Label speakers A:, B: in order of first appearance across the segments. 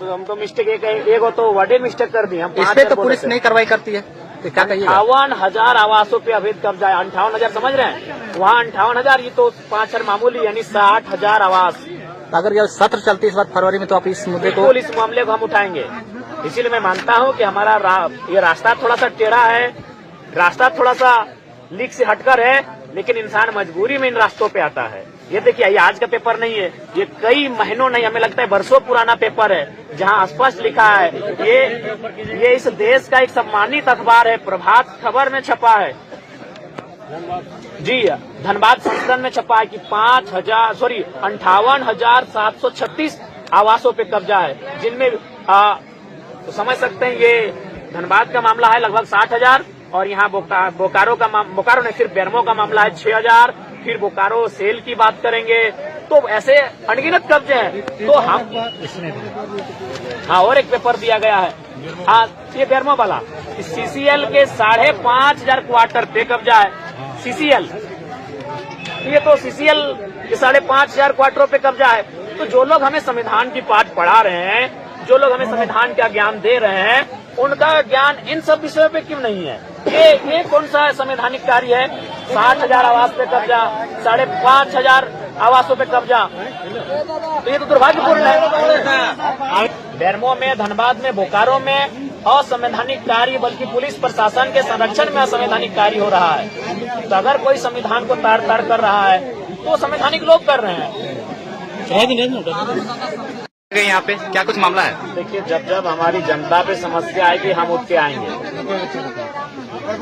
A: हम तो मिस्टेक एक तो वर्डे मिस्टेक कर दी हम।
B: इस पे तो पुलिस नहीं कार्रवाई करती है, तो क्या कहिए?
A: 58,000 आवासों पे अवैध कब्जा है। 58,000 समझ रहे हैं, वहाँ 58,000, ये तो 5 मामूली, यानी 60,000 आवास।
B: अगर यह सत्र चलती इस बार फरवरी में तो आप इस मुद्दे को,
A: इस मामले को हम उठाएंगे। इसीलिए मैं मानता हूँ कि हमारा ये रास्ता थोड़ा सा टेढ़ा है, रास्ता थोड़ा सा लीक से हटकर है, लेकिन इंसान मजबूरी में इन रास्तों पे आता है। ये देखिए, ये आज का पेपर नहीं है, ये कई महीनों नहीं, हमें लगता है वर्षों पुराना पेपर है, जहाँ स्पष्ट लिखा है, ये इस देश का एक सम्मानित अखबार है, प्रभात खबर में छपा है जी, धनबाद संस्करण में छपा है कि 58,736 आवासों पे कब्जा है, जिनमें तो समझ सकते हैं ये धनबाद का मामला है लगभग 60,000, और यहाँ बोकारो ने सिर्फ बेरमो का मामला है 6,000, फिर बोकारो सेल की बात करेंगे तो ऐसे अनगिनत कब्जे हैं। तो हम और एक पेपर दिया गया है, ये बेरमो वाला, सीसीएल के 5,500 क्वार्टर पे कब्जा है। सीसीएल, ये तो सीसीएल के 5,500 क्वार्टरों पे कब्जा है। तो जो लोग हमें संविधान की पाठ पढ़ा रहे हैं, जो लोग हमें संविधान का ज्ञान दे रहे हैं, उनका ज्ञान इन सब विषयों पे क्यों नहीं है? ये कौन सा संवैधानिक कार्य है? 60,000 आवास पे कब्जा, 5,500 आवासों पे कब्जा, तो ये तो दुर्भाग्यपूर्ण है। बेरमो में, धनबाद में, बोकारो में असंवैधानिक कार्य, बल्कि पुलिस प्रशासन के संरक्षण में असंवैधानिक कार्य हो रहा है। तो अगर कोई संविधान को ताड़-ताड़ कर रहा है तो संवैधानिक लोग कर रहे हैं।
B: यहाँ पे क्या कुछ मामला है?
A: देखिए, जब हमारी जनता पे समस्या आएगी हम उठ के आएंगे।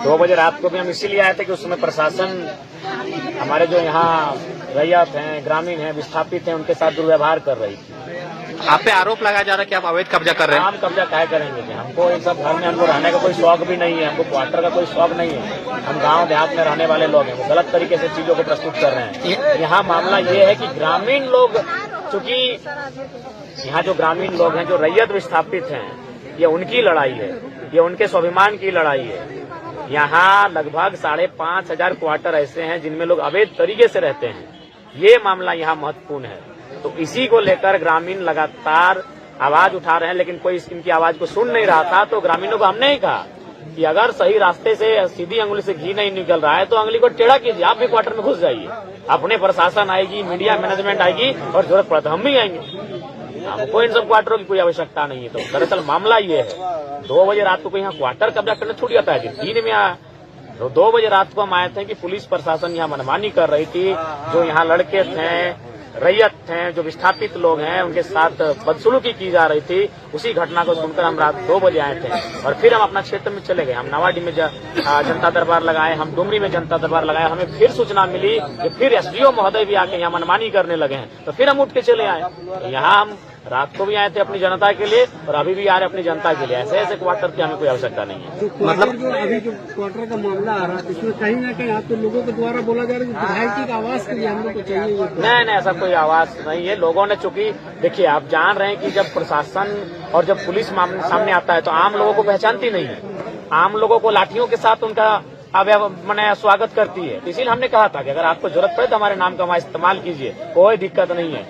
A: 2 बजे रात को भी हम इसीलिए आए थे कि उस समय प्रशासन हमारे जो यहाँ रैयत हैं, ग्रामीण हैं, विस्थापित हैं, उनके साथ दुर्व्यवहार कर रही थी।
B: आप पे आरोप लगाया जा रहा है कि आप अवैध कब्जा कर रहे हैं।
A: हम कब्जा क्या करेंगे कि हमको इन सब घर में हमको रहने का कोई शौक भी नहीं है, हमको क्वार्टर का कोई शौक नहीं है। हम गांव देहात में रहने वाले लोग हैं, वो गलत तरीके से चीजों को प्रस्तुत कर रहे हैं। यहाँ मामला ये है कि ग्रामीण लोग, चूंकि यहाँ जो ग्रामीण लोग हैं, जो रैयत विस्थापित हैं, ये उनकी लड़ाई है, ये उनके स्वाभिमान की लड़ाई है। यहाँ लगभग 5,500 क्वार्टर ऐसे हैं जिनमें लोग अवैध तरीके से रहते हैं। ये मामला यहाँ महत्वपूर्ण है। तो इसी को लेकर ग्रामीण लगातार आवाज उठा रहे हैं, लेकिन कोई इनकी आवाज को सुन नहीं रहा था। तो ग्रामीणों को हमने ही कहा कि अगर सही रास्ते से सीधी अंगुली से घी नहीं निकल रहा है तो अंगुली को टेढ़ा कीजिए, आप भी क्वार्टर में घुस जाइए। अपने प्रशासन आएगी, मीडिया मैनेजमेंट आएगी, और जरूरत पड़े तो हम भी आएंगे। हमको इन सब क्वार्टरों की कोई आवश्यकता नहीं है। तो दरअसल मामला ये है, 2 बजे रात को यहाँ क्वार्टर कब्जा करने छूट जाता है, दिन में आया। तो 2 बजे रात को हम आए थे कि पुलिस प्रशासन यहाँ मनमानी कर रही थी, जो यहाँ लड़के थे, रैयत थे, जो विस्थापित लोग हैं, उनके साथ बदसलूकी की जा रही थी। उसी घटना को सुनकर हम रात 2 बजे आए थे, और फिर हम अपना क्षेत्र में चले गए। हम नवाडी में जनता दरबार लगाए, हम डुमरी में जनता दरबार लगाए। हमें फिर सूचना मिली कि फिर एसडीओ महोदय भी आके यहाँ मनमानी करने लगे हैं, तो फिर हम उठ के चले आए। यहाँ हम रात को भी आए थे अपनी जनता के लिए, और अभी भी आ रहे अपनी जनता के लिए। ऐसे क्वार्टर की हमें कोई आवश्यकता नहीं है।
C: मतलब जो अभी जो क्वार्टर का मामला आ रहा है, इसमें कहीं ना कहीं आप तो लोगों के द्वारा बोला जा रहा है कि विधायक की आवाज के लिए हम लोग को चाहिए।
A: नहीं, ऐसा कोई आवाज नहीं है। लोगों ने, चूंकि देखिए, आप जान रहे हैं कि जब प्रशासन और जब पुलिस सामने आता है तो आम लोगों को पहचानती नहीं है। आम लोगों को लाठियों के साथ उनका मैंने स्वागत करती है। इसीलिए हमने कहा था कि अगर आपको जरूरत पड़े तो हमारे नाम का इस्तेमाल कीजिए, कोई दिक्कत नहीं है।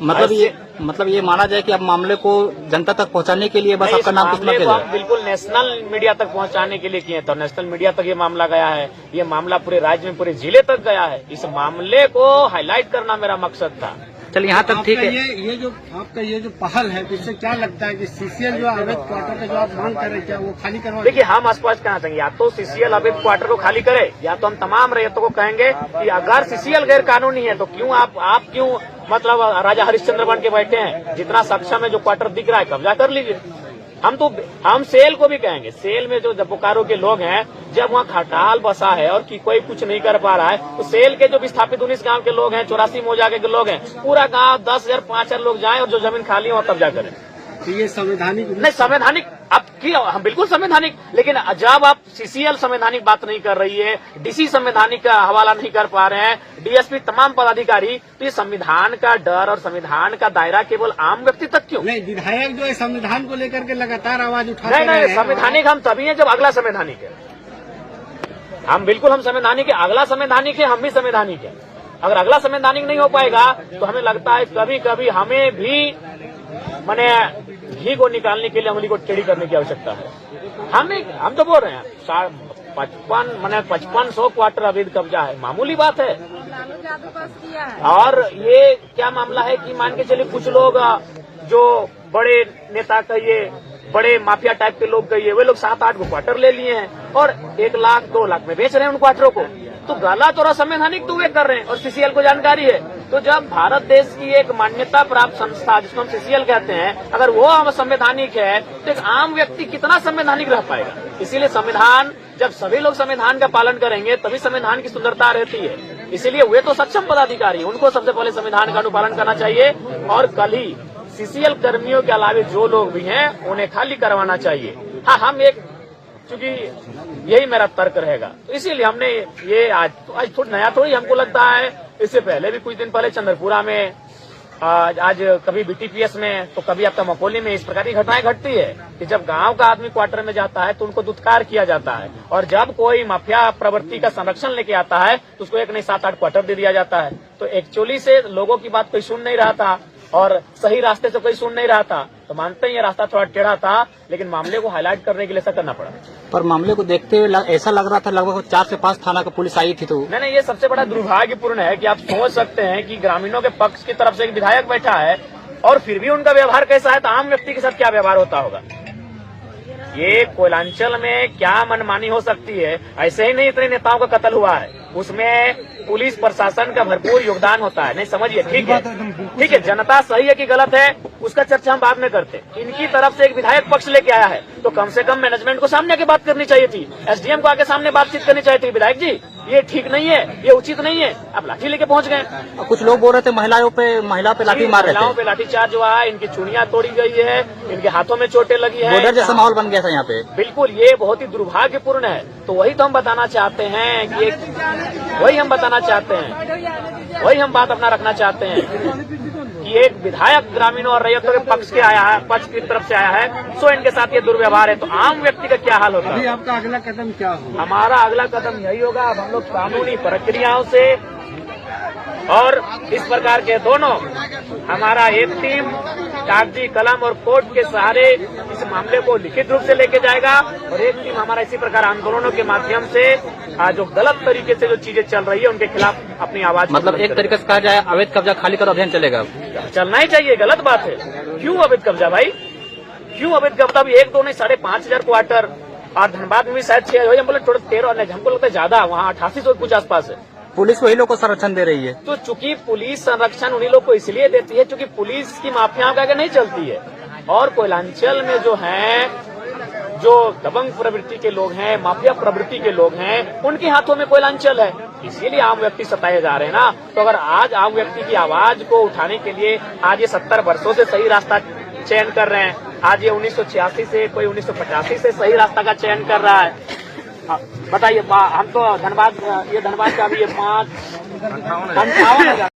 B: मतलब ये माना जाए कि आप मामले को जनता तक पहुंचाने के लिए बस आपका नाम कितना
A: को हम बिल्कुल नेशनल मीडिया तक पहुंचाने के लिए किए। तो नेशनल मीडिया तक ये मामला गया है, ये मामला पूरे राज्य में, पूरे जिले तक गया है। इस मामले को हाईलाइट करना मेरा मकसद था।
B: चलिए, यहाँ तक ठीक है।
C: ये जो आपका ये जो पहल है, इससे क्या लगता है कि सीसीएल जो अवैध क्वार्टर का जो आप मांग कर रहे हैं, क्या वो खाली करवा?
A: देखिए, हम स्पष्ट कहना चाहेंगे, या तो सीसीएल अवैध क्वार्टर को खाली करे, या तो हम तमाम रैयतों को कहेंगे कि अगर सीसीएल गैर कानूनी है तो क्यों आप क्यों मतलब राजा हरिश्चंद्र बन के बैठे हैं? जितना सक्षम है, जो क्वार्टर दिख रहा है, कब्जा कर लीजिए। हम सेल को भी कहेंगे, सेल में जो बोकारो के लोग हैं, जब वहाँ खटाल बसा है और कोई कुछ नहीं कर पा रहा है, तो सेल के जो विस्थापित 19 गांव के लोग हैं, 84 मौजाके के लोग हैं, पूरा गांव 10,000 5,000 लोग जाएं और जो जमीन खाली है वहाँ कब्जा करें।
C: तो ये संवैधानिक
A: नहीं, संवैधानिक हम बिल्कुल संवैधानिक, लेकिन जब आप सीसीएल संवैधानिक बात नहीं कर रही है, डीसी संवैधानिक का हवाला नहीं कर पा रहे हैं, डीएसपी, तमाम पदाधिकारी, तो ये संविधान का डर और संविधान का दायरा केवल आम व्यक्ति तक क्यों?
C: नहीं, विधायक जो है संविधान को लेकर के लगातार आवाज उठा रहे हैं।
A: नहीं, संवैधानिक हम तभी है जब अगला संवैधानिक है। हम बिल्कुल हम संवैधानिक है, अगला संवैधानिक है, हम भी संवैधानिक है। अगर अगला संवैधानिक नहीं हो पाएगा तो हमें लगता है कभी कभी हमें भी घी को निकालने के लिए उंगली को टेढ़ी करने की आवश्यकता है। हम तो बोल रहे हैं 5500 क्वार्टर अवैध कब्जा है, मामूली बात है। और ये क्या मामला है कि मान के चलिए कुछ लोग जो बड़े नेता कहिए, बड़े माफिया टाइप के लोग कहिए, वे लोग 7-8 क्वार्टर ले लिए हैं और 1 लाख 2 लाख में बेच रहे हैं उन क्वार्टरों को। तो गलत और असंवैधानिक तो वे कर रहे हैं और सीसीएल को जानकारी है। तो जब भारत देश की एक मान्यता प्राप्त संस्था जिसको हम सीसीएल कहते हैं, अगर वो असंवैधानिक है तो एक आम व्यक्ति कितना संवैधानिक रह पाएगा। इसीलिए संविधान, जब सभी लोग संविधान का पालन करेंगे तभी संविधान की सुंदरता रहती है। इसीलिए वे तो सक्षम पदाधिकारी, उनको सबसे पहले संविधान का अनुपालन करना चाहिए और कल ही सीसीएल कर्मियों के अलावा जो लोग भी हैं उन्हें खाली करवाना चाहिए। हाँ, हम एक, क्योंकि यही मेरा तर्क रहेगा, तो इसीलिए हमने ये आज थोड़ा नया थोड़ी हमको लगता है। इससे पहले भी कुछ दिन पहले चंद्रपुरा में, आज कभी बीटीपीएस में, तो कभी आपका मकोली में इस प्रकार की घटनाएं घटती है कि जब गांव का आदमी क्वार्टर में जाता है तो उनको दुत्कार किया जाता है, और जब कोई माफिया प्रवृत्ति का संरक्षण लेके आता है तो उसको 1 नहीं 7-8 क्वार्टर दे दिया जाता है। तो एक्चुअली से लोगों की बात कोई सुन नहीं रहा था और सही रास्ते से कोई सुन नहीं रहा था, तो मानते हैं ये रास्ता थोड़ा टेढ़ा था, लेकिन मामले को हाईलाइट करने के लिए ऐसा करना पड़ा।
B: पर मामले को देखते हुए ऐसा लग रहा था लगभग 4 से 5 थाना का पुलिस आई थी। तो
A: नहीं, ये सबसे बड़ा दुर्भाग्यपूर्ण है कि आप सोच सकते हैं कि ग्रामीणों के पक्ष की तरफ से एक विधायक बैठा है और फिर भी उनका व्यवहार कैसा है, तो आम व्यक्ति के साथ क्या व्यवहार होता होगा। ये कोयलांचल में क्या मनमानी हो सकती है। ऐसे ही नहीं इतने नेताओं का कत्ल हुआ है, उसमें पुलिस प्रशासन का भरपूर योगदान होता है। नहीं समझिए, ठीक है, जनता सही है कि गलत है उसका चर्चा हम बाद में करते। इनकी तरफ से एक विधायक पक्ष लेके आया है तो कम से कम मैनेजमेंट को सामने आके बात करनी चाहिए थी, एसडीएम को आके सामने बातचीत करनी चाहिए थी। विधायक जी, ये ठीक नहीं है, ये उचित नहीं है, आप लाठी लेके पहुंच गए।
B: कुछ लोग बोल रहे थे महिला पे लाठी मार रहे थे,
A: महिलाओं पे लाठीचार्ज हुआ है, इनकी चूड़ियां तोड़ी गई है, इनके हाथों में चोटें लगी है,
B: बॉर्डर जैसा माहौल बन गया था यहाँ पे।
A: बिल्कुल, ये बहुत ही दुर्भाग्यपूर्ण है। तो वही तो हम बताना चाहते हैं कि वही हम बताना चाहते हैं, वही हम बात अपना रखना चाहते हैं कि एक विधायक ग्रामीणों और रैयतों के पक्ष के आया है, पक्ष की तरफ से आया है, सो इनके साथ ये दुर्व्यवहार है, तो आम व्यक्ति का क्या हाल होता है।
C: आपका अगला कदम क्या होगा?
A: हमारा अगला कदम यही होगा, अब हम लोग कानूनी प्रक्रियाओं से और इस प्रकार के दोनों, हमारा एक टीम कागजी कलम और कोर्ट के सहारे इस मामले को लिखित रूप से लेके जाएगा और एक टीम हमारा इसी प्रकार आंदोलनों के माध्यम से जो गलत तरीके से जो चीजें चल रही है उनके खिलाफ अपनी आवाज,
B: मतलब एक तरीके से कहा जाए अवैध कब्जा खाली करो अभियान चलेगा।
A: चलना ही चाहिए, गलत बात है। क्यों अवैध कब्जा भाई, क्यों अवैध कब्जा? भी 1-2 नहीं 5,500 क्वार्टर, और धनबाद में भी शायद 6 हो, हम बोले थोड़ा 13 नहीं, हमको लगता है ज्यादा, वहाँ 8800 कुछ आसपास है।
B: पुलिस वही लोग को संरक्षण दे रही है।
A: तो चूंकि पुलिस संरक्षण उन्हीं लोग को इसलिए देती है क्योंकि पुलिस की माफियाओं का आगे नहीं चलती है, और कोयलांचल में जो है, जो दबंग प्रवृत्ति के लोग हैं, माफिया प्रवृत्ति के लोग हैं, उनके हाथों में कोयलांचल है, इसीलिए आम व्यक्ति सताए जा रहे हैं ना। तो अगर आज आम व्यक्ति की आवाज को उठाने के लिए आज ये 70 वर्षों से सही रास्ता चयन कर रहे हैं, आज ये 1986 से, कोई 1985 से सही रास्ता का चयन कर रहा है। बताइए, हम तो धनबाद, ये धनबाद का भी ये 5 58